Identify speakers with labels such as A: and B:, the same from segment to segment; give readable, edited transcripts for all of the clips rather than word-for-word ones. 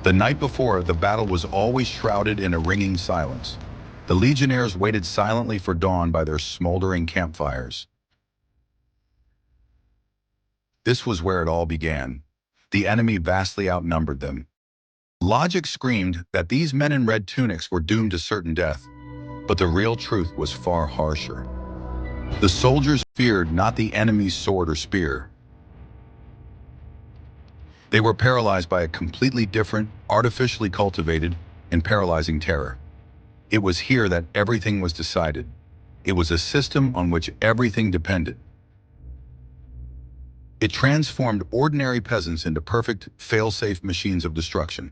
A: The night before, the battle was always shrouded in a ringing silence. The legionnaires waited silently for dawn by their smoldering campfires. This was where it all began. The enemy vastly outnumbered them. Logic screamed that these men in red tunics were doomed to certain death, but the real truth was far harsher. The soldiers feared not the enemy's sword or spear. They were paralyzed by a completely different, artificially cultivated, and paralyzing terror. It was here that everything was decided. It was a system on which everything depended. It transformed ordinary peasants into perfect, fail-safe machines of destruction.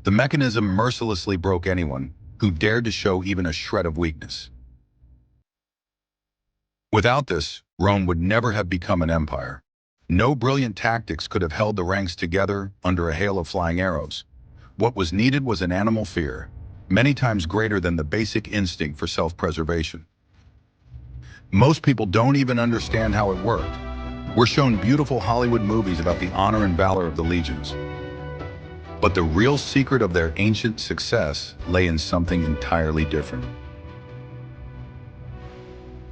A: The mechanism mercilessly broke anyone who dared to show even a shred of weakness. Without this, Rome would never have become an empire. No brilliant tactics could have held the ranks together under a hail of flying arrows. What was needed was an animal fear, many times greater than the basic instinct for self-preservation. Most people don't even understand how it worked. We're shown beautiful Hollywood movies about the honor and valor of the legions. But the real secret of their ancient success lay in something entirely different.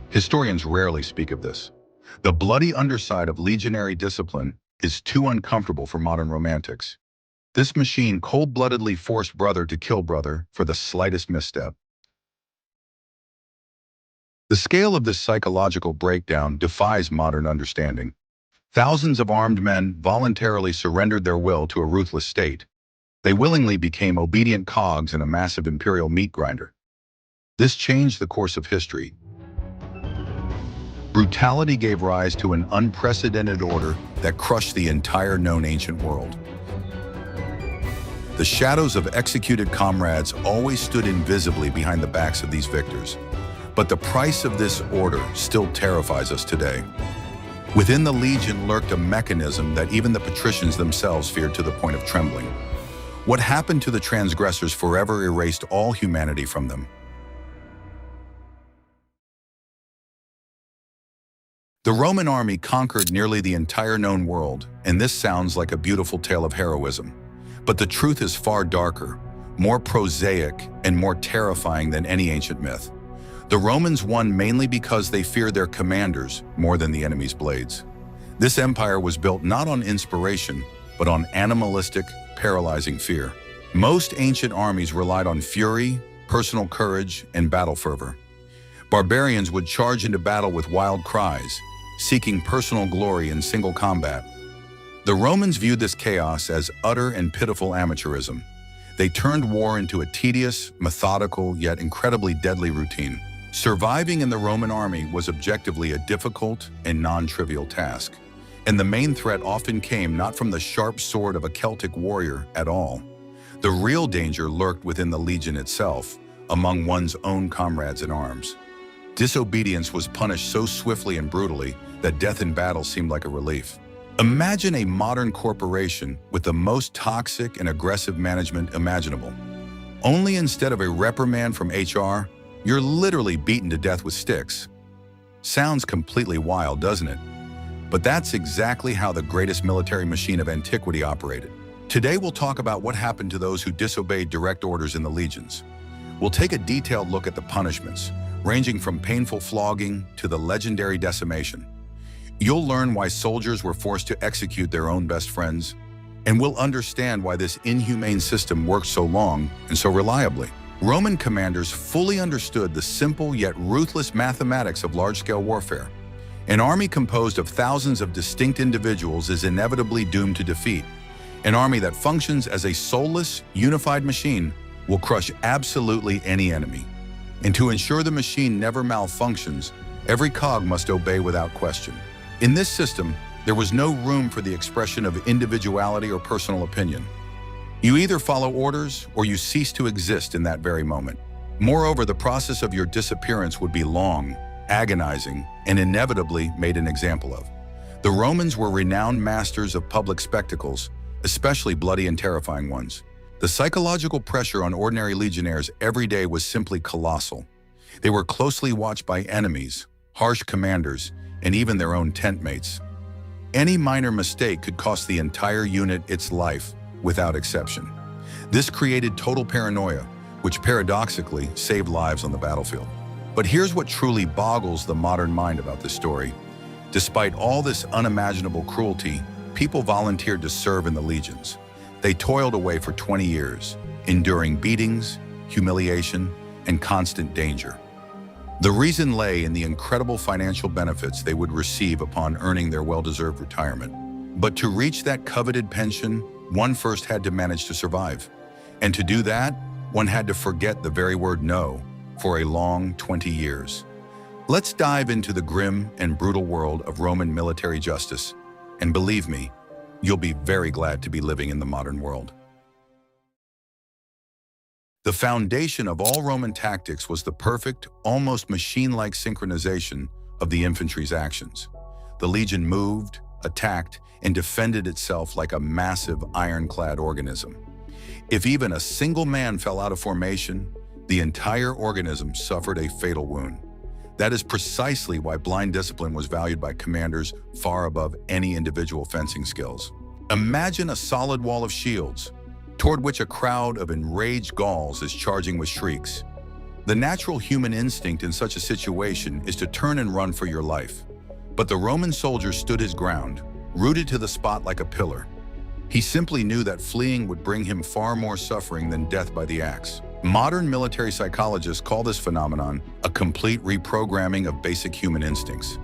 A: Historians rarely speak of this. The bloody underside of legionary discipline is too uncomfortable for modern romantics. This machine cold-bloodedly forced brother to kill brother for the slightest misstep. The scale of this psychological breakdown defies modern understanding. Thousands of armed men voluntarily surrendered their will to a ruthless state. They willingly became obedient cogs in a massive imperial meat grinder. This changed the course of history. Brutality gave rise to an unprecedented order that crushed the entire known ancient world. The shadows of executed comrades always stood invisibly behind the backs of these victors. But the price of this order still terrifies us today. Within the legion lurked a mechanism that even the patricians themselves feared to the point of trembling. What happened to the transgressors forever erased all humanity from them. The Roman army conquered nearly the entire known world, and this sounds like a beautiful tale of heroism. But the truth is far darker, more prosaic, and more terrifying than any ancient myth. The Romans won mainly because they feared their commanders more than the enemy's blades. This empire was built not on inspiration, but on animalistic, paralyzing fear. Most ancient armies relied on fury, personal courage, and battle fervor. Barbarians would charge into battle with wild cries, seeking personal glory in single combat. The Romans viewed this chaos as utter and pitiful amateurism. They turned war into a tedious, methodical, yet incredibly deadly routine. Surviving in the Roman army was objectively a difficult and non-trivial task. And the main threat often came not from the sharp sword of a Celtic warrior at all. The real danger lurked within the legion itself, among one's own comrades in arms. Disobedience was punished so swiftly and brutally that death in battle seemed like a relief. Imagine a modern corporation with the most toxic and aggressive management imaginable. Only instead of a reprimand from HR, you're literally beaten to death with sticks. Sounds completely wild, doesn't it? But that's exactly how the greatest military machine of antiquity operated. Today we'll talk about what happened to those who disobeyed direct orders in the legions. We'll take a detailed look at the punishments, ranging from painful flogging to the legendary decimation. You'll learn why soldiers were forced to execute their own best friends, and we'll understand why this inhumane system worked so long and so reliably. Roman commanders fully understood the simple yet ruthless mathematics of large-scale warfare. An army composed of thousands of distinct individuals is inevitably doomed to defeat. An army that functions as a soulless, unified machine will crush absolutely any enemy. And to ensure the machine never malfunctions, every cog must obey without question. In this system, there was no room for the expression of individuality or personal opinion. You either follow orders or you cease to exist in that very moment. Moreover, the process of your disappearance would be long, agonizing, and inevitably made an example of. The Romans were renowned masters of public spectacles, especially bloody and terrifying ones. The psychological pressure on ordinary legionnaires every day was simply colossal. They were closely watched by enemies, harsh commanders, and even their own tent mates. Any minor mistake could cost the entire unit its life, without exception. This created total paranoia, which paradoxically saved lives on the battlefield. But here's what truly boggles the modern mind about this story. Despite all this unimaginable cruelty, people volunteered to serve in the legions. They toiled away for 20 years, enduring beatings, humiliation, and constant danger. The reason lay in the incredible financial benefits they would receive upon earning their well-deserved retirement. But to reach that coveted pension, one first had to manage to survive. And to do that, one had to forget the very word no for a long 20 years. Let's dive into the grim and brutal world of Roman military justice. And believe me, you'll be very glad to be living in the modern world. The foundation of all Roman tactics was the perfect, almost machine-like synchronization of the infantry's actions. The legion moved, attacked, and defended itself like a massive ironclad organism. If even a single man fell out of formation, the entire organism suffered a fatal wound. That is precisely why blind discipline was valued by commanders far above any individual fencing skills. Imagine a solid wall of shields, toward which a crowd of enraged Gauls is charging with shrieks. The natural human instinct in such a situation is to turn and run for your life. But the Roman soldier stood his ground, rooted to the spot like a pillar. He simply knew that fleeing would bring him far more suffering than death by the axe. Modern military psychologists call this phenomenon a complete reprogramming of basic human instincts.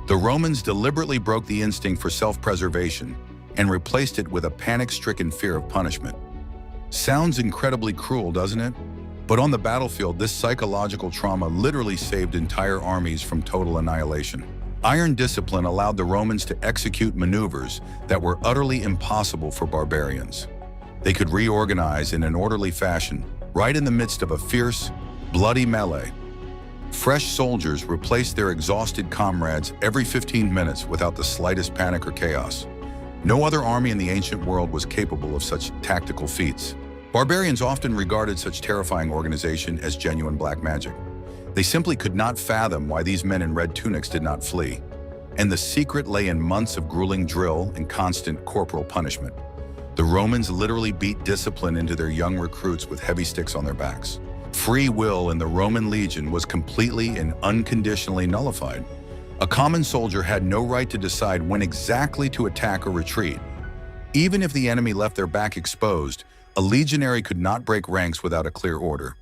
A: The Romans deliberately broke the instinct for self-preservation and replaced it with a panic-stricken fear of punishment. Sounds incredibly cruel, doesn't it? But on the battlefield, this psychological trauma literally saved entire armies from total annihilation. Iron discipline allowed the Romans to execute maneuvers that were utterly impossible for barbarians. They could reorganize in an orderly fashion, right in the midst of a fierce, bloody melee. Fresh soldiers replaced their exhausted comrades every 15 minutes without the slightest panic or chaos. No other army in the ancient world was capable of such tactical feats. Barbarians often regarded such terrifying organization as genuine black magic. They simply could not fathom why these men in red tunics did not flee. And the secret lay in months of grueling drill and constant corporal punishment. The Romans literally beat discipline into their young recruits with heavy sticks on their backs. Free will in the Roman legion was completely and unconditionally nullified. A common soldier had no right to decide when exactly to attack or retreat. Even if the enemy left their back exposed, a legionary could not break ranks without a clear order.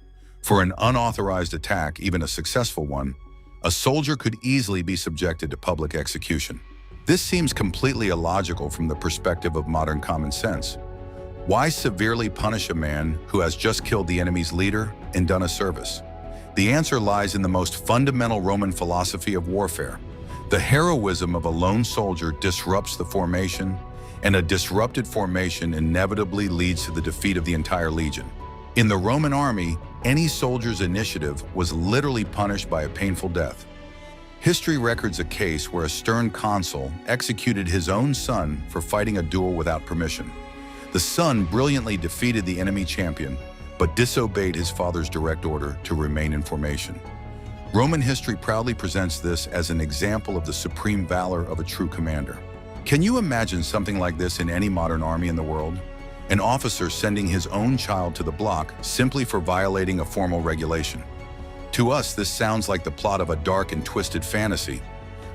A: For an unauthorized attack, even a successful one, a soldier could easily be subjected to public execution. This seems completely illogical from the perspective of modern common sense. Why severely punish a man who has just killed the enemy's leader and done a service? The answer lies in the most fundamental Roman philosophy of warfare. The heroism of a lone soldier disrupts the formation, and a disrupted formation inevitably leads to the defeat of the entire legion. In the Roman army, any soldier's initiative was literally punished by a painful death. History records a case where a stern consul executed his own son for fighting a duel without permission. The son brilliantly defeated the enemy champion, but disobeyed his father's direct order to remain in formation. Roman history proudly presents this as an example of the supreme valor of a true commander. Can you imagine something like this in any modern army in the world? An officer sending his own child to the block simply for violating a formal regulation. To us, this sounds like the plot of a dark and twisted fantasy.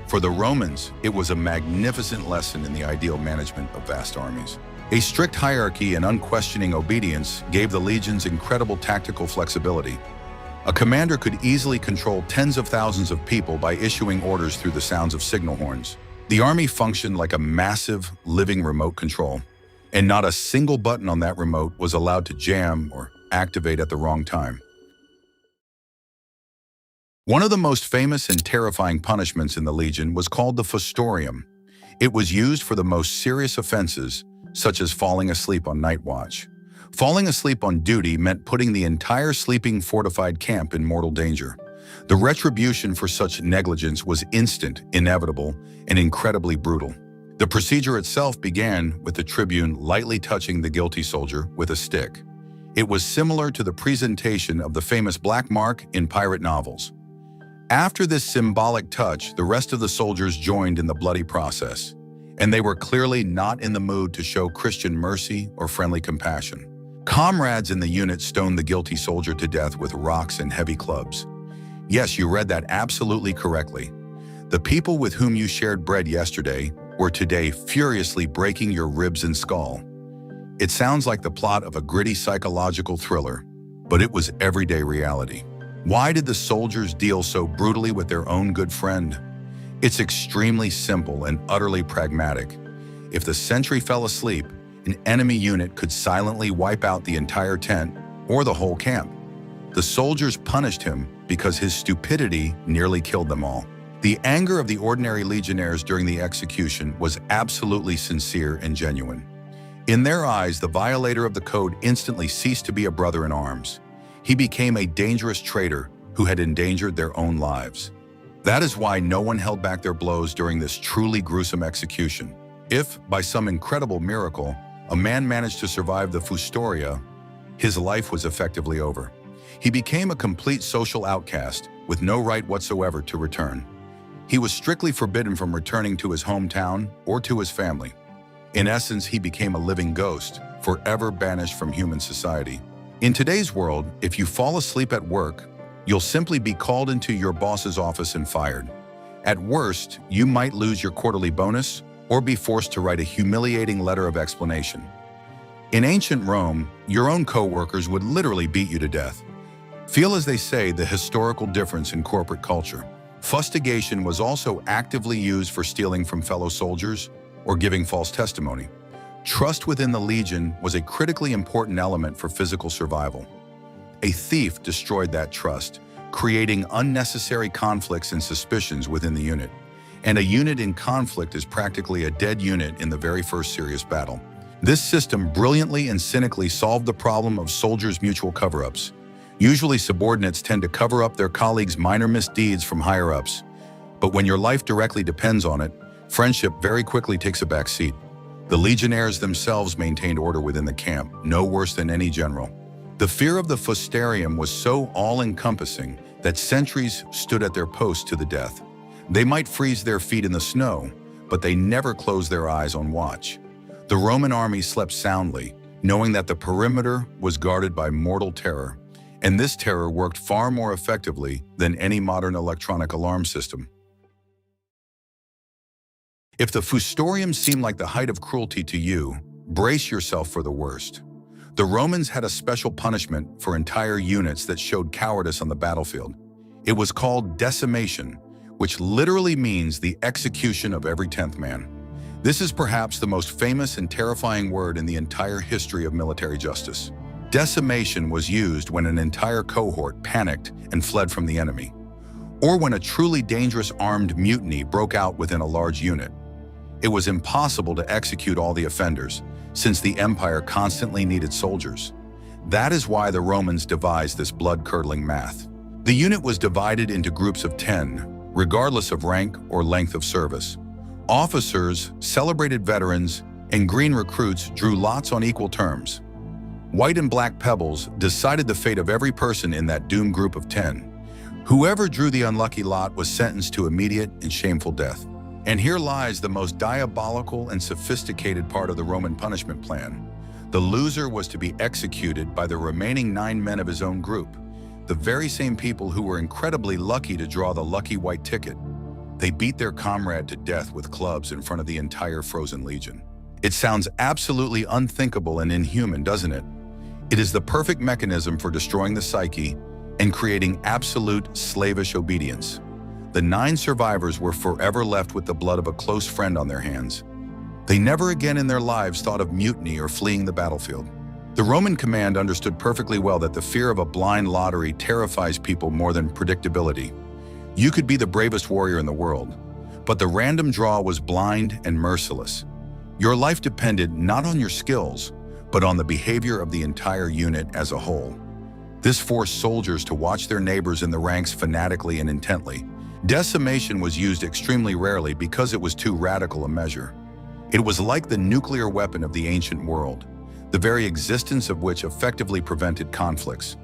A: For the Romans, it was a magnificent lesson in the ideal management of vast armies. A strict hierarchy and unquestioning obedience gave the legions incredible tactical flexibility. A commander could easily control tens of thousands of people by issuing orders through the sounds of signal horns. The army functioned like a massive, living remote control, and not a single button on that remote was allowed to jam or activate at the wrong time. One of the most famous and terrifying punishments in the legion was called the fustorium. It was used for the most serious offenses, such as falling asleep on night watch. Falling asleep on duty meant putting the entire sleeping fortified camp in mortal danger. The retribution for such negligence was instant, inevitable, and incredibly brutal. The procedure itself began with the tribune lightly touching the guilty soldier with a stick. It was similar to the presentation of the famous black mark in pirate novels. After this symbolic touch, the rest of the soldiers joined in the bloody process, and they were clearly not in the mood to show Christian mercy or friendly compassion. Comrades in the unit stoned the guilty soldier to death with rocks and heavy clubs. Yes, you read that absolutely correctly. The people with whom you shared bread yesterday were today furiously breaking your ribs and skull. It sounds like the plot of a gritty psychological thriller, but it was everyday reality. Why did the soldiers deal so brutally with their own good friend? It's extremely simple and utterly pragmatic. If the sentry fell asleep, an enemy unit could silently wipe out the entire tent or the whole camp. The soldiers punished him because his stupidity nearly killed them all. The anger of the ordinary legionnaires during the execution was absolutely sincere and genuine. In their eyes, the violator of the code instantly ceased to be a brother in arms. He became a dangerous traitor who had endangered their own lives. That is why no one held back their blows during this truly gruesome execution. If, by some incredible miracle, a man managed to survive the Fustoria, his life was effectively over. He became a complete social outcast with no right whatsoever to return. He was strictly forbidden from returning to his hometown or to his family. In essence, he became a living ghost, forever banished from human society. In today's world, if you fall asleep at work, you'll simply be called into your boss's office and fired. At worst, you might lose your quarterly bonus or be forced to write a humiliating letter of explanation. In ancient Rome, your own co-workers would literally beat you to death. Feel, as they say, the historical difference in corporate culture. Fustigation was also actively used for stealing from fellow soldiers or giving false testimony. Trust within the legion was a critically important element for physical survival. A thief destroyed that trust, creating unnecessary conflicts and suspicions within the unit. And a unit in conflict is practically a dead unit in the very first serious battle. This system brilliantly and cynically solved the problem of soldiers' mutual cover-ups. Usually subordinates tend to cover up their colleagues' minor misdeeds from higher-ups. But when your life directly depends on it, friendship very quickly takes a back seat. The legionnaires themselves maintained order within the camp, no worse than any general. The fear of the Fusterium was so all-encompassing that sentries stood at their posts to the death. They might freeze their feet in the snow, but they never closed their eyes on watch. The Roman army slept soundly, knowing that the perimeter was guarded by mortal terror, and this terror worked far more effectively than any modern electronic alarm system. If the Fustorium seemed like the height of cruelty to you, brace yourself for the worst. The Romans had a special punishment for entire units that showed cowardice on the battlefield. It was called decimation, which literally means the execution of every 10th man. This is perhaps the most famous and terrifying word in the entire history of military justice. Decimation was used when an entire cohort panicked and fled from the enemy, or when a truly dangerous armed mutiny broke out within a large unit. It was impossible to execute all the offenders, since the empire constantly needed soldiers. That is why the Romans devised this blood-curdling math. The unit was divided into groups of 10, regardless of rank or length of service. Officers, celebrated veterans, and green recruits drew lots on equal terms. White and black pebbles decided the fate of every person in that doomed group of 10. Whoever drew the unlucky lot was sentenced to immediate and shameful death. And here lies the most diabolical and sophisticated part of the Roman punishment plan. The loser was to be executed by the remaining 9 men of his own group, the very same people who were incredibly lucky to draw the lucky white ticket. They beat their comrade to death with clubs in front of the entire frozen legion. It sounds absolutely unthinkable and inhuman, doesn't it? It is the perfect mechanism for destroying the psyche and creating absolute slavish obedience. The 9 survivors were forever left with the blood of a close friend on their hands. They never again in their lives thought of mutiny or fleeing the battlefield. The Roman command understood perfectly well that the fear of a blind lottery terrifies people more than predictability. You could be the bravest warrior in the world, but the random draw was blind and merciless. Your life depended not on your skills, but on the behavior of the entire unit as a whole. This forced soldiers to watch their neighbors in the ranks fanatically and intently. Decimation was used extremely rarely because it was too radical a measure. It was like the nuclear weapon of the ancient world, the very existence of which effectively prevented conflicts.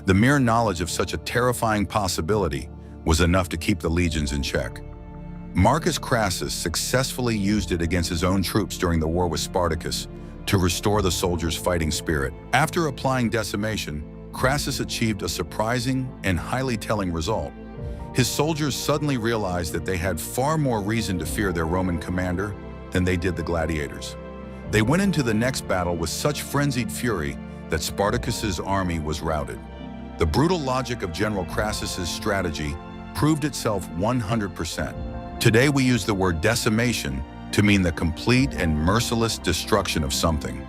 A: The mere knowledge of such a terrifying possibility was enough to keep the legions in check. Marcus Crassus successfully used it against his own troops during the war with Spartacus, to restore the soldiers' fighting spirit. After applying decimation, Crassus achieved a surprising and highly telling result. His soldiers suddenly realized that they had far more reason to fear their Roman commander than they did the gladiators. They went into the next battle with such frenzied fury that Spartacus's army was routed. The brutal logic of General Crassus's strategy proved itself 100%. Today we use the word decimation to mean the complete and merciless destruction of something.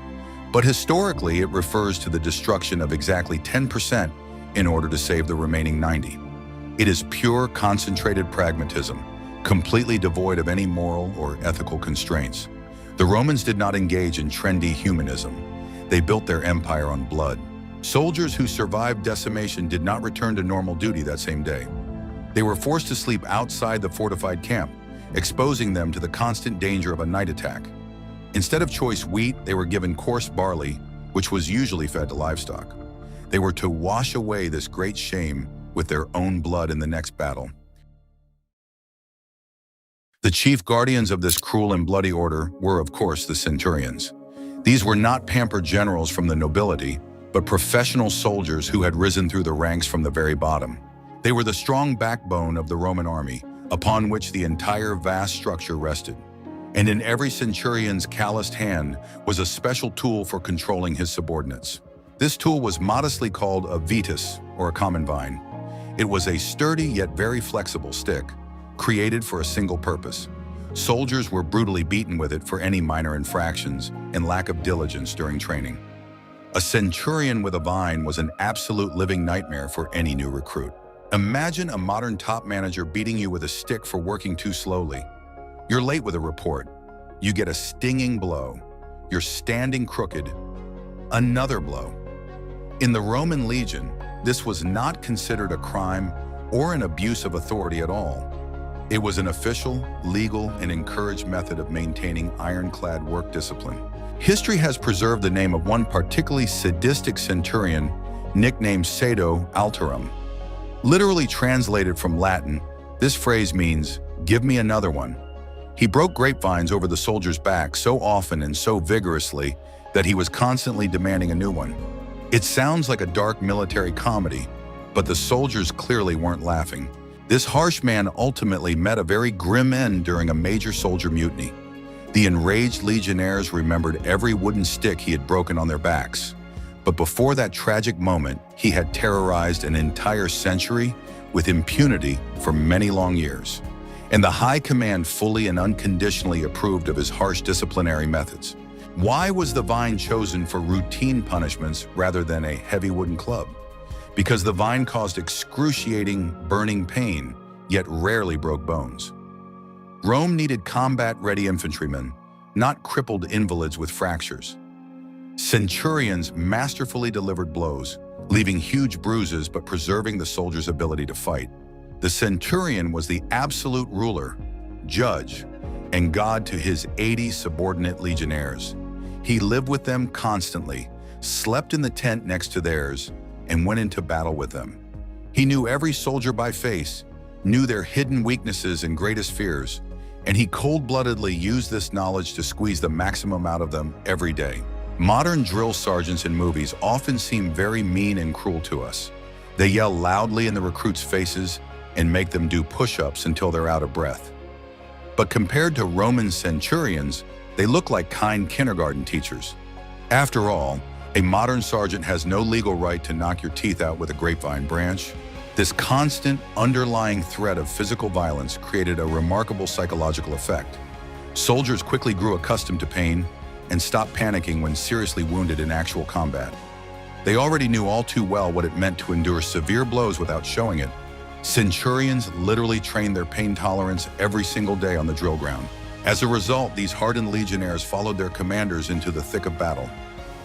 A: But historically, it refers to the destruction of exactly 10% in order to save the remaining 90%. It is pure, concentrated pragmatism, completely devoid of any moral or ethical constraints. The Romans did not engage in trendy humanism. They built their empire on blood. Soldiers who survived decimation did not return to normal duty that same day. They were forced to sleep outside the fortified camp, exposing them to the constant danger of a night attack. Instead of choice wheat, they were given coarse barley, which was usually fed to livestock. They were to wash away this great shame with their own blood in the next battle. The chief guardians of this cruel and bloody order were, of course, the centurions. These were not pampered generals from the nobility, but professional soldiers who had risen through the ranks from the very bottom. They were the strong backbone of the Roman army, upon which the entire vast structure rested. And in every centurion's calloused hand was a special tool for controlling his subordinates. This tool was modestly called a vetus, or a common vine. It was a sturdy yet very flexible stick, created for a single purpose. Soldiers were brutally beaten with it for any minor infractions and lack of diligence during training. A centurion with a vine was an absolute living nightmare for any new recruit. Imagine a modern top manager beating you with a stick for working too slowly. You're late with a report. You get a stinging blow. You're standing crooked. Another blow. In the Roman legion, this was not considered a crime or an abuse of authority at all. It was an official, legal, and encouraged method of maintaining ironclad work discipline. History has preserved the name of one particularly sadistic centurion, nicknamed Sado Alterum. Literally translated from Latin, this phrase means, "Give me another one." He broke grapevines over the soldiers' backs so often and so vigorously that he was constantly demanding a new one. It sounds like a dark military comedy, but the soldiers clearly weren't laughing. This harsh man ultimately met a very grim end during a major soldier mutiny. The enraged legionnaires remembered every wooden stick he had broken on their backs. But before that tragic moment, he had terrorized an entire century with impunity for many long years. And the high command fully and unconditionally approved of his harsh disciplinary methods. Why was the vine chosen for routine punishments rather than a heavy wooden club? Because the vine caused excruciating, burning pain, yet rarely broke bones. Rome needed combat-ready infantrymen, not crippled invalids with fractures. Centurions masterfully delivered blows, leaving huge bruises but preserving the soldier's ability to fight. The centurion was the absolute ruler, judge, and god to his 80 subordinate legionnaires. He lived with them constantly, slept in the tent next to theirs, and went into battle with them. He knew every soldier by face, knew their hidden weaknesses and greatest fears, and he cold-bloodedly used this knowledge to squeeze the maximum out of them every day. Modern drill sergeants in movies often seem very mean and cruel to us. They yell loudly in the recruits' faces and make them do push-ups until they're out of breath. But compared to Roman centurions, they look like kind kindergarten teachers. After all, a modern sergeant has no legal right to knock your teeth out with a grapevine branch. This constant, underlying threat of physical violence created a remarkable psychological effect. Soldiers quickly grew accustomed to pain and stopped panicking when seriously wounded in actual combat. They already knew all too well what it meant to endure severe blows without showing it. Centurions literally trained their pain tolerance every single day on the drill ground. As a result, these hardened legionnaires followed their commanders into the thick of battle.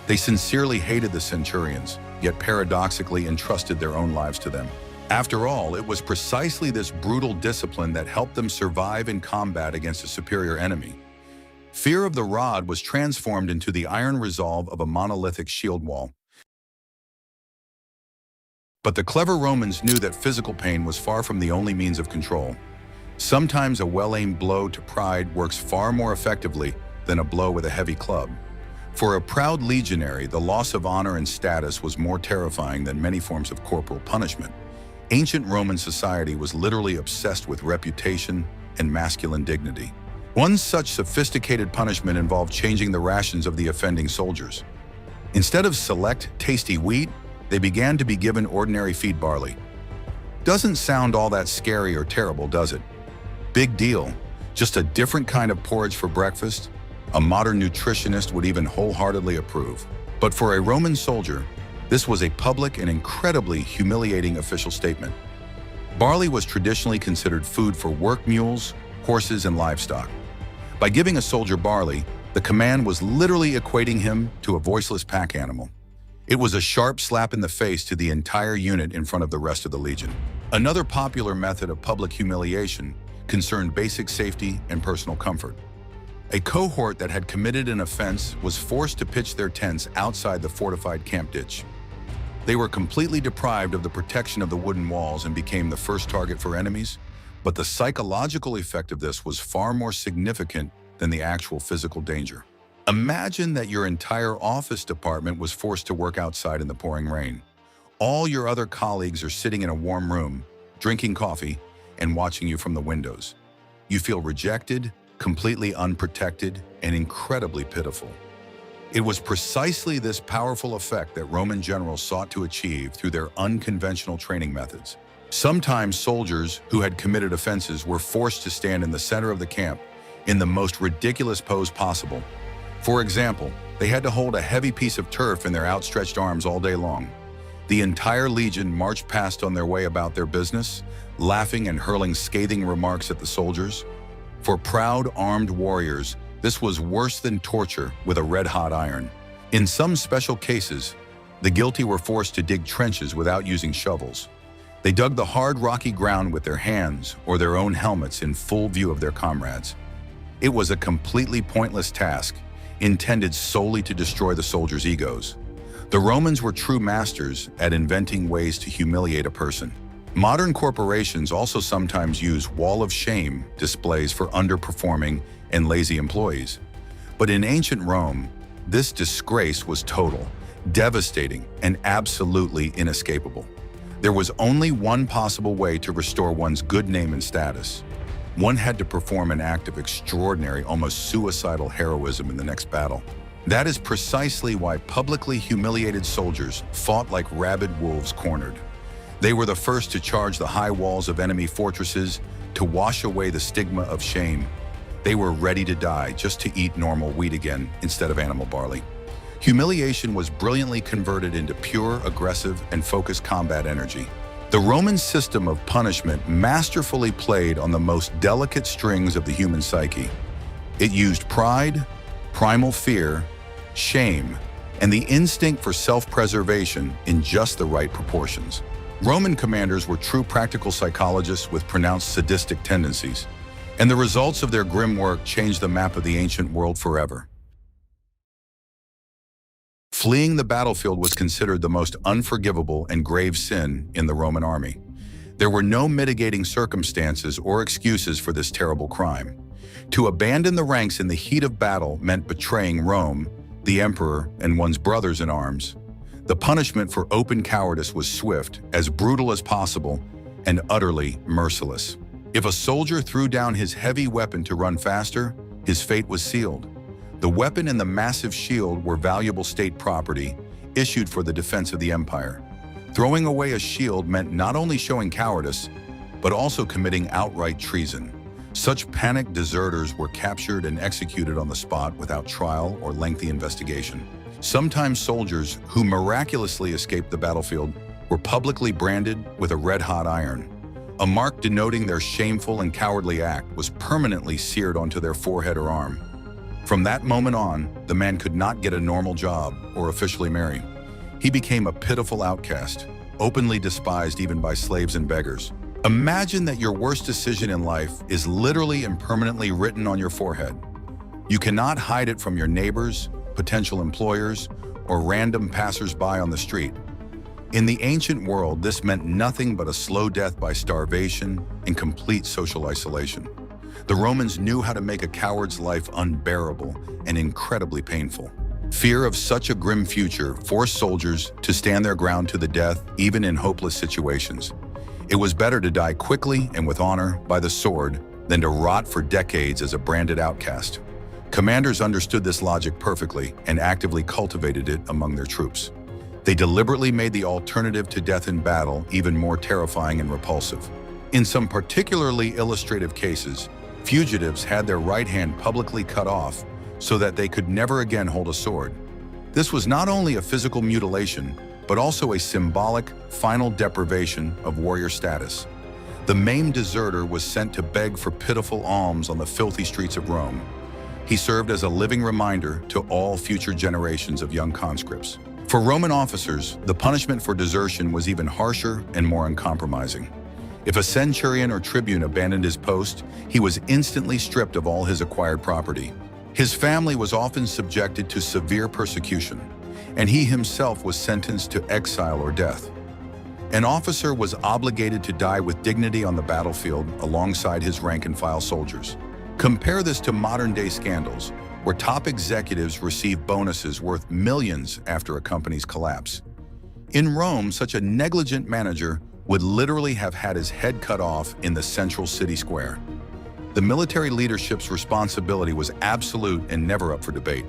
A: They sincerely hated the centurions, yet paradoxically entrusted their own lives to them. After all, it was precisely this brutal discipline that helped them survive in combat against a superior enemy. Fear of the rod was transformed into the iron resolve of a monolithic shield wall. But the clever Romans knew that physical pain was far from the only means of control. Sometimes a well-aimed blow to pride works far more effectively than a blow with a heavy club. For a proud legionary, the loss of honor and status was more terrifying than many forms of corporal punishment. Ancient Roman society was literally obsessed with reputation and masculine dignity. One such sophisticated punishment involved changing the rations of the offending soldiers. Instead of select, tasty wheat, they began to be given ordinary feed barley. Doesn't sound all that scary or terrible, does it? Big deal. Just a different kind of porridge for breakfast? A modern nutritionist would even wholeheartedly approve. But for a Roman soldier, this was a public and incredibly humiliating official statement. Barley was traditionally considered food for work mules, horses, and livestock. By giving a soldier barley, the command was literally equating him to a voiceless pack animal. It was a sharp slap in the face to the entire unit in front of the rest of the legion. Another popular method of public humiliation concerned basic safety and personal comfort. A cohort that had committed an offense was forced to pitch their tents outside the fortified camp ditch. They were completely deprived of the protection of the wooden walls and became the first target for enemies, but the psychological effect of this was far more significant than the actual physical danger. Imagine that your entire office department was forced to work outside in the pouring rain. All your other colleagues are sitting in a warm room, drinking coffee, and watching you from the windows. You feel rejected, completely unprotected, and incredibly pitiful. It was precisely this powerful effect that Roman generals sought to achieve through their unconventional training methods. Sometimes soldiers who had committed offenses were forced to stand in the center of the camp in the most ridiculous pose possible. For example, they had to hold a heavy piece of turf in their outstretched arms all day long. The entire legion marched past on their way about their business, laughing and hurling scathing remarks at the soldiers. For proud, armed warriors, this was worse than torture with a red-hot iron. In some special cases, the guilty were forced to dig trenches without using shovels. They dug the hard, rocky ground with their hands or their own helmets in full view of their comrades. It was a completely pointless task, intended solely to destroy the soldiers' egos. The Romans were true masters at inventing ways to humiliate a person. Modern corporations also sometimes use wall of shame displays for underperforming and lazy employees. But in ancient Rome, this disgrace was total, devastating, and absolutely inescapable. There was only one possible way to restore one's good name and status. One had to perform an act of extraordinary, almost suicidal heroism in the next battle. That is precisely why publicly humiliated soldiers fought like rabid wolves cornered. They were the first to charge the high walls of enemy fortresses to wash away the stigma of shame. They were ready to die just to eat normal wheat again instead of animal barley. Humiliation was brilliantly converted into pure, aggressive, and focused combat energy. The Roman system of punishment masterfully played on the most delicate strings of the human psyche. It used pride, primal fear, shame, and the instinct for self-preservation in just the right proportions. Roman commanders were true practical psychologists with pronounced sadistic tendencies, and the results of their grim work changed the map of the ancient world forever. Fleeing the battlefield was considered the most unforgivable and grave sin in the Roman army. There were no mitigating circumstances or excuses for this terrible crime. To abandon the ranks in the heat of battle meant betraying Rome, the emperor, and one's brothers in arms. The punishment for open cowardice was swift, as brutal as possible, and utterly merciless. If a soldier threw down his heavy weapon to run faster, his fate was sealed. The weapon and the massive shield were valuable state property, issued for the defense of the empire. Throwing away a shield meant not only showing cowardice, but also committing outright treason. Such panicked deserters were captured and executed on the spot without trial or lengthy investigation. Sometimes soldiers who miraculously escaped the battlefield were publicly branded with a red-hot iron. A mark denoting their shameful and cowardly act was permanently seared onto their forehead or arm. From that moment on, the man could not get a normal job or officially marry. He became a pitiful outcast, openly despised even by slaves and beggars. Imagine that your worst decision in life is literally and permanently written on your forehead. You cannot hide it from your neighbors, potential employers, or random passers-by on the street. In the ancient world, this meant nothing but a slow death by starvation and complete social isolation. The Romans knew how to make a coward's life unbearable and incredibly painful. Fear of such a grim future forced soldiers to stand their ground to the death, even in hopeless situations. It was better to die quickly and with honor by the sword than to rot for decades as a branded outcast. Commanders understood this logic perfectly and actively cultivated it among their troops. They deliberately made the alternative to death in battle even more terrifying and repulsive. In some particularly illustrative cases, fugitives had their right hand publicly cut off so that they could never again hold a sword. This was not only a physical mutilation, but also a symbolic, final deprivation of warrior status. The maimed deserter was sent to beg for pitiful alms on the filthy streets of Rome. He served as a living reminder to all future generations of young conscripts. For Roman officers, the punishment for desertion was even harsher and more uncompromising. If a centurion or tribune abandoned his post, he was instantly stripped of all his acquired property. His family was often subjected to severe persecution, and he himself was sentenced to exile or death. An officer was obligated to die with dignity on the battlefield alongside his rank-and-file soldiers. Compare this to modern-day scandals, where top executives receive bonuses worth millions after a company's collapse. In Rome, such a negligent manager would literally have had his head cut off in the central city square. The military leadership's responsibility was absolute and never up for debate.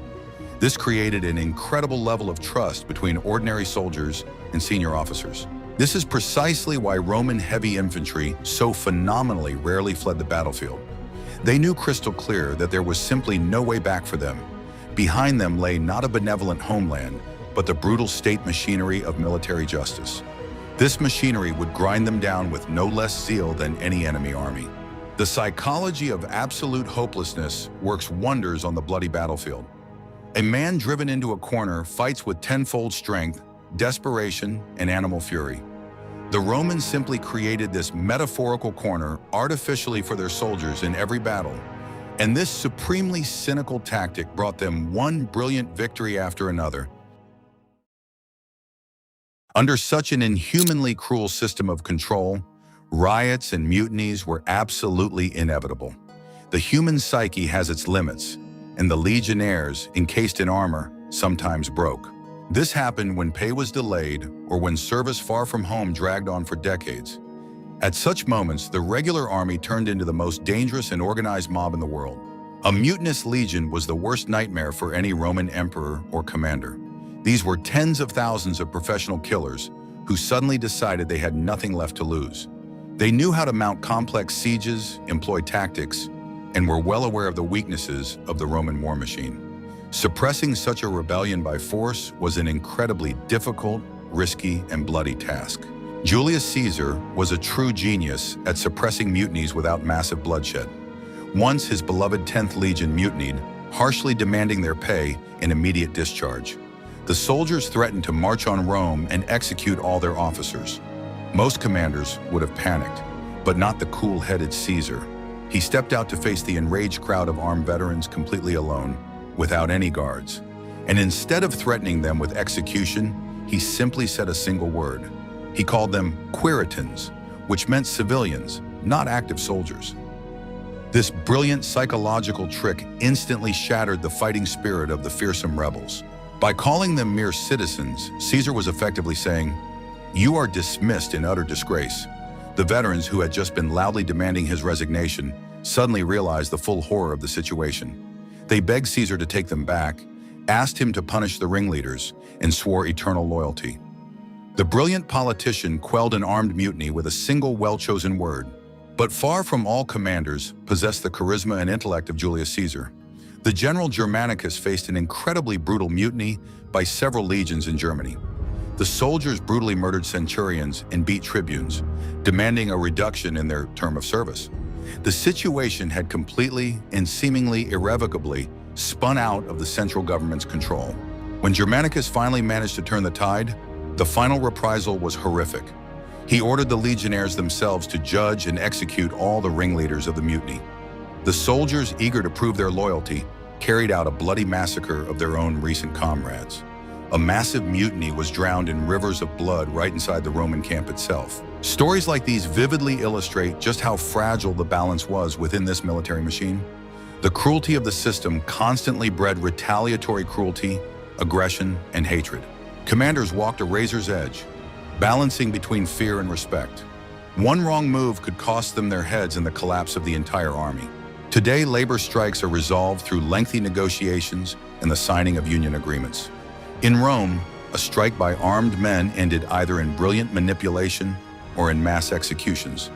A: This created an incredible level of trust between ordinary soldiers and senior officers. This is precisely why Roman heavy infantry so phenomenally rarely fled the battlefield. They knew crystal clear that there was simply no way back for them. Behind them lay not a benevolent homeland, but the brutal state machinery of military justice. This machinery would grind them down with no less zeal than any enemy army. The psychology of absolute hopelessness works wonders on the bloody battlefield. A man driven into a corner fights with tenfold strength, desperation, and animal fury. The Romans simply created this metaphorical corner artificially for their soldiers in every battle, and this supremely cynical tactic brought them one brilliant victory after another. Under such an inhumanly cruel system of control, riots and mutinies were absolutely inevitable. The human psyche has its limits, and the legionnaires, encased in armor, sometimes broke. This happened when pay was delayed or when service far from home dragged on for decades. At such moments, the regular army turned into the most dangerous and organized mob in the world. A mutinous legion was the worst nightmare for any Roman emperor or commander. These were tens of thousands of professional killers who suddenly decided they had nothing left to lose. They knew how to mount complex sieges, employ tactics, and were well aware of the weaknesses of the Roman war machine. Suppressing such a rebellion by force was an incredibly difficult, risky, and bloody task. Julius Caesar was a true genius at suppressing mutinies without massive bloodshed. Once his beloved 10th Legion mutinied, harshly demanding their pay and immediate discharge. The soldiers threatened to march on Rome and execute all their officers. Most commanders would have panicked, but not the cool-headed Caesar. He stepped out to face the enraged crowd of armed veterans completely alone, without any guards. And instead of threatening them with execution, he simply said a single word. He called them Quiritans, which meant civilians, not active soldiers. This brilliant psychological trick instantly shattered the fighting spirit of the fearsome rebels. By calling them mere citizens, Caesar was effectively saying, "You are dismissed in utter disgrace." The veterans, who had just been loudly demanding his resignation, suddenly realized the full horror of the situation. They begged Caesar to take them back, asked him to punish the ringleaders, and swore eternal loyalty. The brilliant politician quelled an armed mutiny with a single well-chosen word. But far from all commanders possessed the charisma and intellect of Julius Caesar. The general Germanicus faced an incredibly brutal mutiny by several legions in Germany. The soldiers brutally murdered centurions and beat tribunes, demanding a reduction in their term of service. The situation had completely and seemingly irrevocably spun out of the central government's control. When Germanicus finally managed to turn the tide, the final reprisal was horrific. He ordered the legionnaires themselves to judge and execute all the ringleaders of the mutiny. The soldiers, eager to prove their loyalty, carried out a bloody massacre of their own recent comrades. A massive mutiny was drowned in rivers of blood right inside the Roman camp itself. Stories like these vividly illustrate just how fragile the balance was within this military machine. The cruelty of the system constantly bred retaliatory cruelty, aggression, and hatred. Commanders walked a razor's edge, balancing between fear and respect. One wrong move could cost them their heads in the collapse of the entire army. Today, labor strikes are resolved through lengthy negotiations and the signing of union agreements. In Rome, a strike by armed men ended either in brilliant manipulation or in mass executions.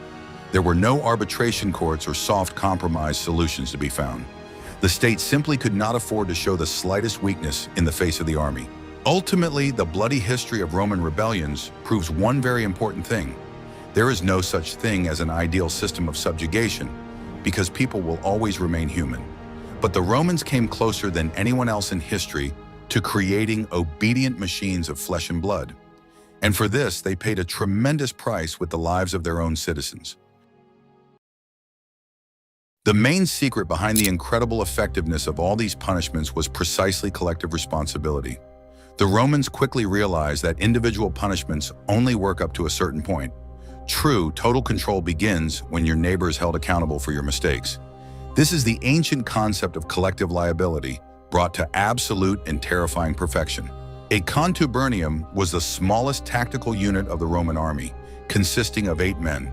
A: There were no arbitration courts or soft compromise solutions to be found. The state simply could not afford to show the slightest weakness in the face of the army. Ultimately, the bloody history of Roman rebellions proves one very important thing. There is no such thing as an ideal system of subjugation, because people will always remain human. But the Romans came closer than anyone else in history to creating obedient machines of flesh and blood. And for this, they paid a tremendous price with the lives of their own citizens. The main secret behind the incredible effectiveness of all these punishments was precisely collective responsibility. The Romans quickly realized that individual punishments only work up to a certain point. True, total control begins when your neighbor is held accountable for your mistakes. This is the ancient concept of collective liability, brought to absolute and terrifying perfection. A contubernium was the smallest tactical unit of the Roman army, consisting of 8 men.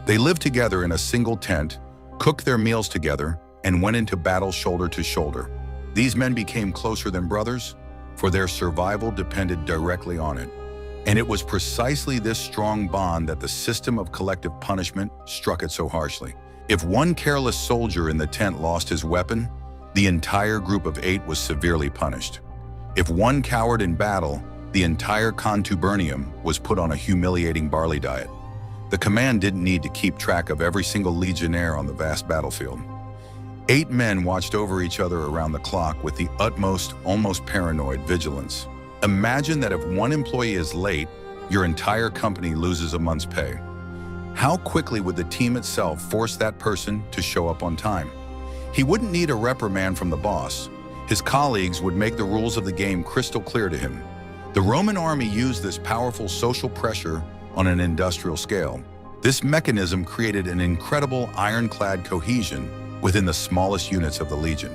A: They lived together in a single tent, cooked their meals together, and went into battle shoulder to shoulder. These men became closer than brothers, for their survival depended directly on it. And it was precisely this strong bond that the system of collective punishment struck it so harshly. If one careless soldier in the tent lost his weapon, the entire group of 8 was severely punished. If one cowered in battle, the entire contubernium was put on a humiliating barley diet. The command didn't need to keep track of every single legionnaire on the vast battlefield. 8 men watched over each other around the clock with the utmost, almost paranoid vigilance. Imagine that if one employee is late, your entire company loses a month's pay. How quickly would the team itself force that person to show up on time? He wouldn't need a reprimand from the boss. His colleagues would make the rules of the game crystal clear to him. The Roman army used this powerful social pressure on an industrial scale. This mechanism created an incredible ironclad cohesion within the smallest units of the legion.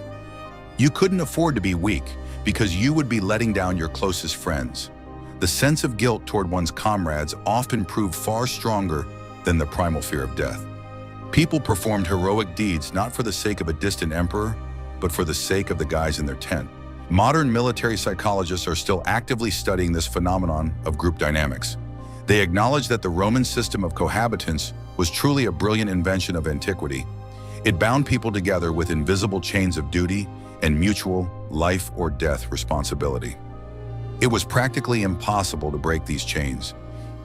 A: You couldn't afford to be weak because you would be letting down your closest friends. The sense of guilt toward one's comrades often proved far stronger than the primal fear of death. People performed heroic deeds not for the sake of a distant emperor, but for the sake of the guys in their tent. Modern military psychologists are still actively studying this phenomenon of group dynamics. They acknowledge that the Roman system of cohabitance was truly a brilliant invention of antiquity. It bound people together with invisible chains of duty and mutual life or death responsibility. It was practically impossible to break these chains,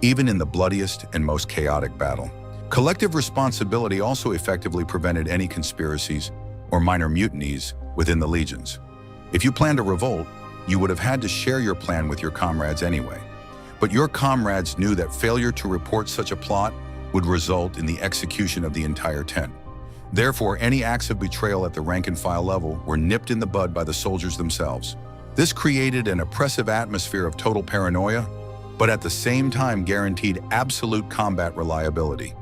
A: even in the bloodiest and most chaotic battle. Collective responsibility also effectively prevented any conspiracies or minor mutinies within the legions. If you planned a revolt, you would have had to share your plan with your comrades anyway. But your comrades knew that failure to report such a plot would result in the execution of the entire tent. Therefore, any acts of betrayal at the rank-and-file level were nipped in the bud by the soldiers themselves. This created an oppressive atmosphere of total paranoia, but at the same time guaranteed absolute combat reliability.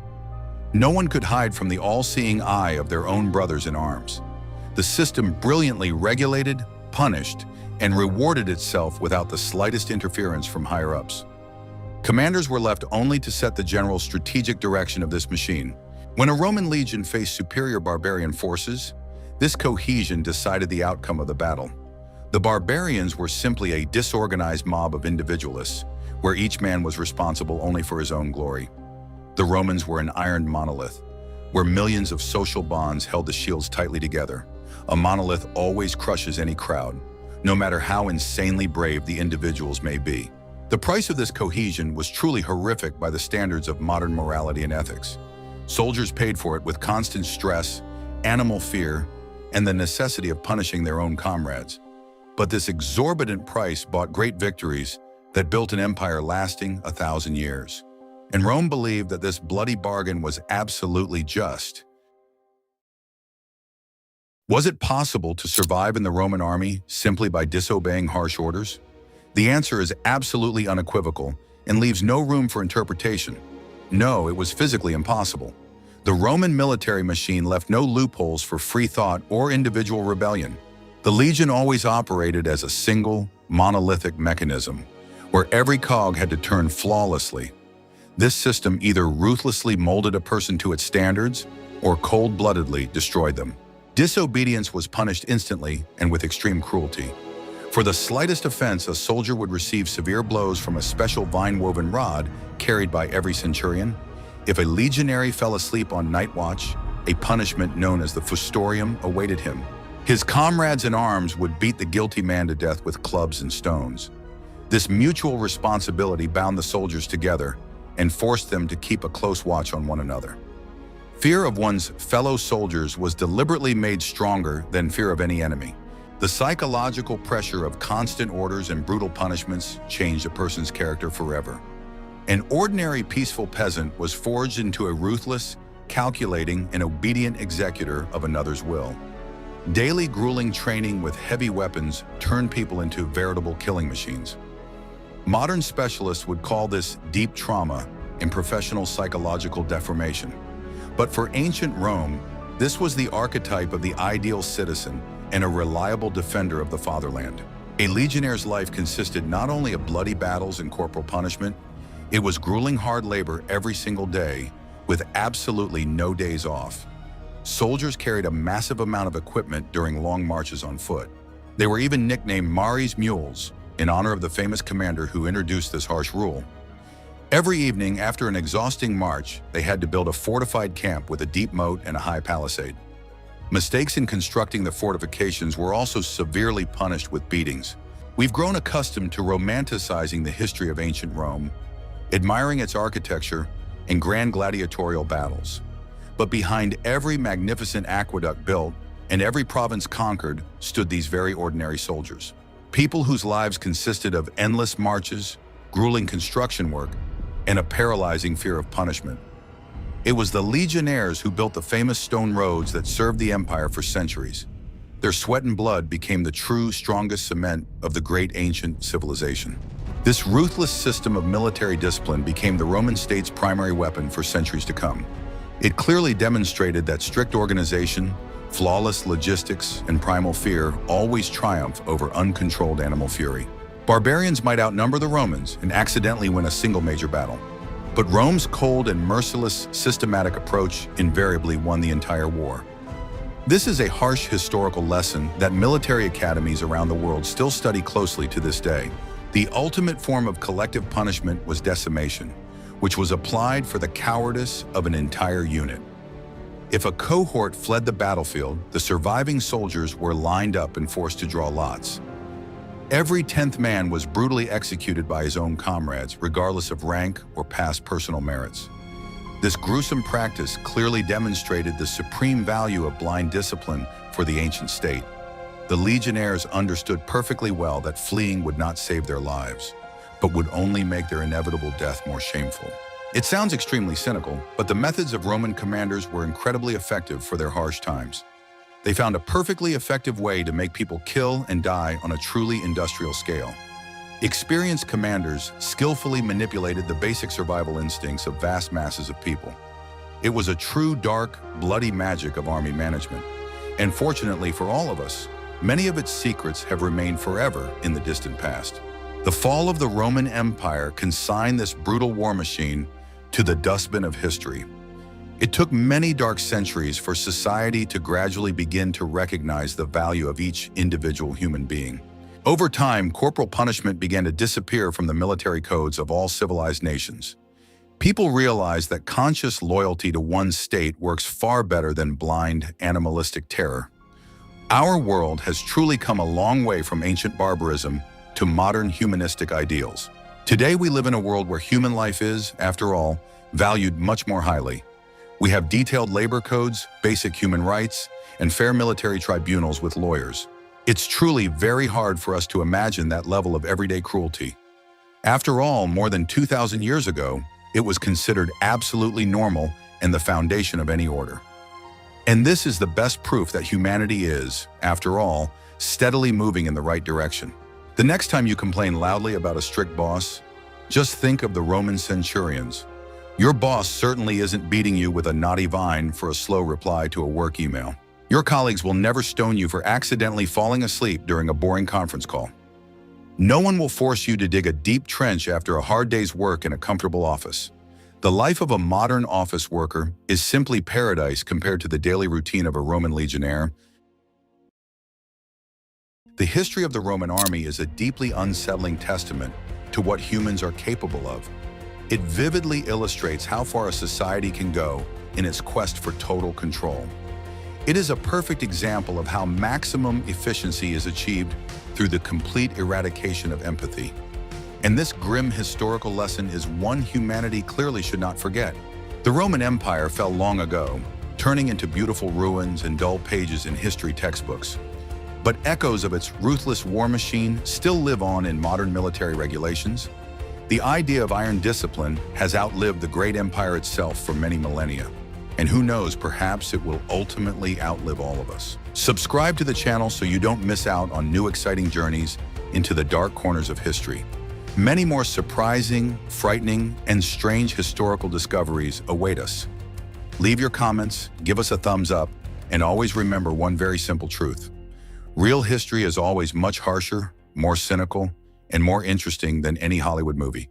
A: No one could hide from the all-seeing eye of their own brothers in arms. The system brilliantly regulated, punished, and rewarded itself without the slightest interference from higher-ups. Commanders were left only to set the general strategic direction of this machine. When a Roman legion faced superior barbarian forces, this cohesion decided the outcome of the battle. The barbarians were simply a disorganized mob of individualists, where each man was responsible only for his own glory. The Romans were an iron monolith, where millions of social bonds held the shields tightly together. A monolith always crushes any crowd, no matter how insanely brave the individuals may be. The price of this cohesion was truly horrific by the standards of modern morality and ethics. Soldiers paid for it with constant stress, animal fear, and the necessity of punishing their own comrades. But this exorbitant price bought great victories that built an empire lasting 1,000 years. And Rome believed that this bloody bargain was absolutely just. Was it possible to survive in the Roman army simply by disobeying harsh orders? The answer is absolutely unequivocal and leaves no room for interpretation. No, it was physically impossible. The Roman military machine left no loopholes for free thought or individual rebellion. The legion always operated as a single, monolithic mechanism, where every cog had to turn flawlessly. This system either ruthlessly molded a person to its standards or cold-bloodedly destroyed them. Disobedience was punished instantly and with extreme cruelty. For the slightest offense, a soldier would receive severe blows from a special vine-woven rod carried by every centurion. If a legionary fell asleep on night watch, a punishment known as the fustorium awaited him. His comrades in arms would beat the guilty man to death with clubs and stones. This mutual responsibility bound the soldiers together and forced them to keep a close watch on one another. Fear of one's fellow soldiers was deliberately made stronger than fear of any enemy. The psychological pressure of constant orders and brutal punishments changed a person's character forever. An ordinary peaceful peasant was forged into a ruthless, calculating, and obedient executor of another's will. Daily grueling training with heavy weapons turned people into veritable killing machines. Modern specialists would call this deep trauma and professional psychological deformation. But for ancient Rome, this was the archetype of the ideal citizen and a reliable defender of the fatherland. A legionnaire's life consisted not only of bloody battles and corporal punishment, it was grueling hard labor every single day, with absolutely no days off. Soldiers carried a massive amount of equipment during long marches on foot. They were even nicknamed Mari's mules, in honor of the famous commander who introduced this harsh rule. Every evening, after an exhausting march, they had to build a fortified camp with a deep moat and a high palisade. Mistakes in constructing the fortifications were also severely punished with beatings. We've grown accustomed to romanticizing the history of ancient Rome, admiring its architecture and grand gladiatorial battles. But behind every magnificent aqueduct built and every province conquered stood these very ordinary soldiers. People whose lives consisted of endless marches, grueling construction work, and a paralyzing fear of punishment. It was the legionnaires who built the famous stone roads that served the empire for centuries. Their sweat and blood became the true, strongest cement of the great ancient civilization. This ruthless system of military discipline became the Roman state's primary weapon for centuries to come. It clearly demonstrated that strict organization, flawless logistics, and primal fear always triumph over uncontrolled animal fury. Barbarians might outnumber the Romans and accidentally win a single major battle. But Rome's cold and merciless systematic approach invariably won the entire war. This is a harsh historical lesson that military academies around the world still study closely to this day. The ultimate form of collective punishment was decimation, which was applied for the cowardice of an entire unit. If a cohort fled the battlefield, the surviving soldiers were lined up and forced to draw lots. Every 10th man was brutally executed by his own comrades, regardless of rank or past personal merits. This gruesome practice clearly demonstrated the supreme value of blind discipline for the ancient state. The legionnaires understood perfectly well that fleeing would not save their lives, but would only make their inevitable death more shameful. It sounds extremely cynical, but the methods of Roman commanders were incredibly effective for their harsh times. They found a perfectly effective way to make people kill and die on a truly industrial scale. Experienced commanders skillfully manipulated the basic survival instincts of vast masses of people. It was a true dark, bloody magic of army management. And fortunately for all of us, many of its secrets have remained forever in the distant past. The fall of the Roman Empire consigned this brutal war machine to the dustbin of history. It took many dark centuries for society to gradually begin to recognize the value of each individual human being. Over time, corporal punishment began to disappear from the military codes of all civilized nations. People realized that conscious loyalty to one state works far better than blind, animalistic terror. Our world has truly come a long way from ancient barbarism to modern humanistic ideals. Today, we live in a world where human life is, after all, valued much more highly. We have detailed labor codes, basic human rights, and fair military tribunals with lawyers. It's truly very hard for us to imagine that level of everyday cruelty. After all, more than 2,000 years ago, it was considered absolutely normal and the foundation of any order. And this is the best proof that humanity is, after all, steadily moving in the right direction. The next time you complain loudly about a strict boss, just think of the Roman centurions. Your boss certainly isn't beating you with a knotty vine for a slow reply to a work email. Your colleagues will never stone you for accidentally falling asleep during a boring conference call. No one will force you to dig a deep trench after a hard day's work in a comfortable office. The life of a modern office worker is simply paradise compared to the daily routine of a Roman legionnaire. The history of the Roman army is a deeply unsettling testament to what humans are capable of. It vividly illustrates how far a society can go in its quest for total control. It is a perfect example of how maximum efficiency is achieved through the complete eradication of empathy. And this grim historical lesson is one humanity clearly should not forget. The Roman Empire fell long ago, turning into beautiful ruins and dull pages in history textbooks. But echoes of its ruthless war machine still live on in modern military regulations. The idea of iron discipline has outlived the great empire itself for many millennia. And who knows, perhaps it will ultimately outlive all of us. Subscribe to the channel so you don't miss out on new exciting journeys into the dark corners of history. Many more surprising, frightening, and strange historical discoveries await us. Leave your comments, give us a thumbs up, and always remember one very simple truth. Real history is always much harsher, more cynical, and more interesting than any Hollywood movie.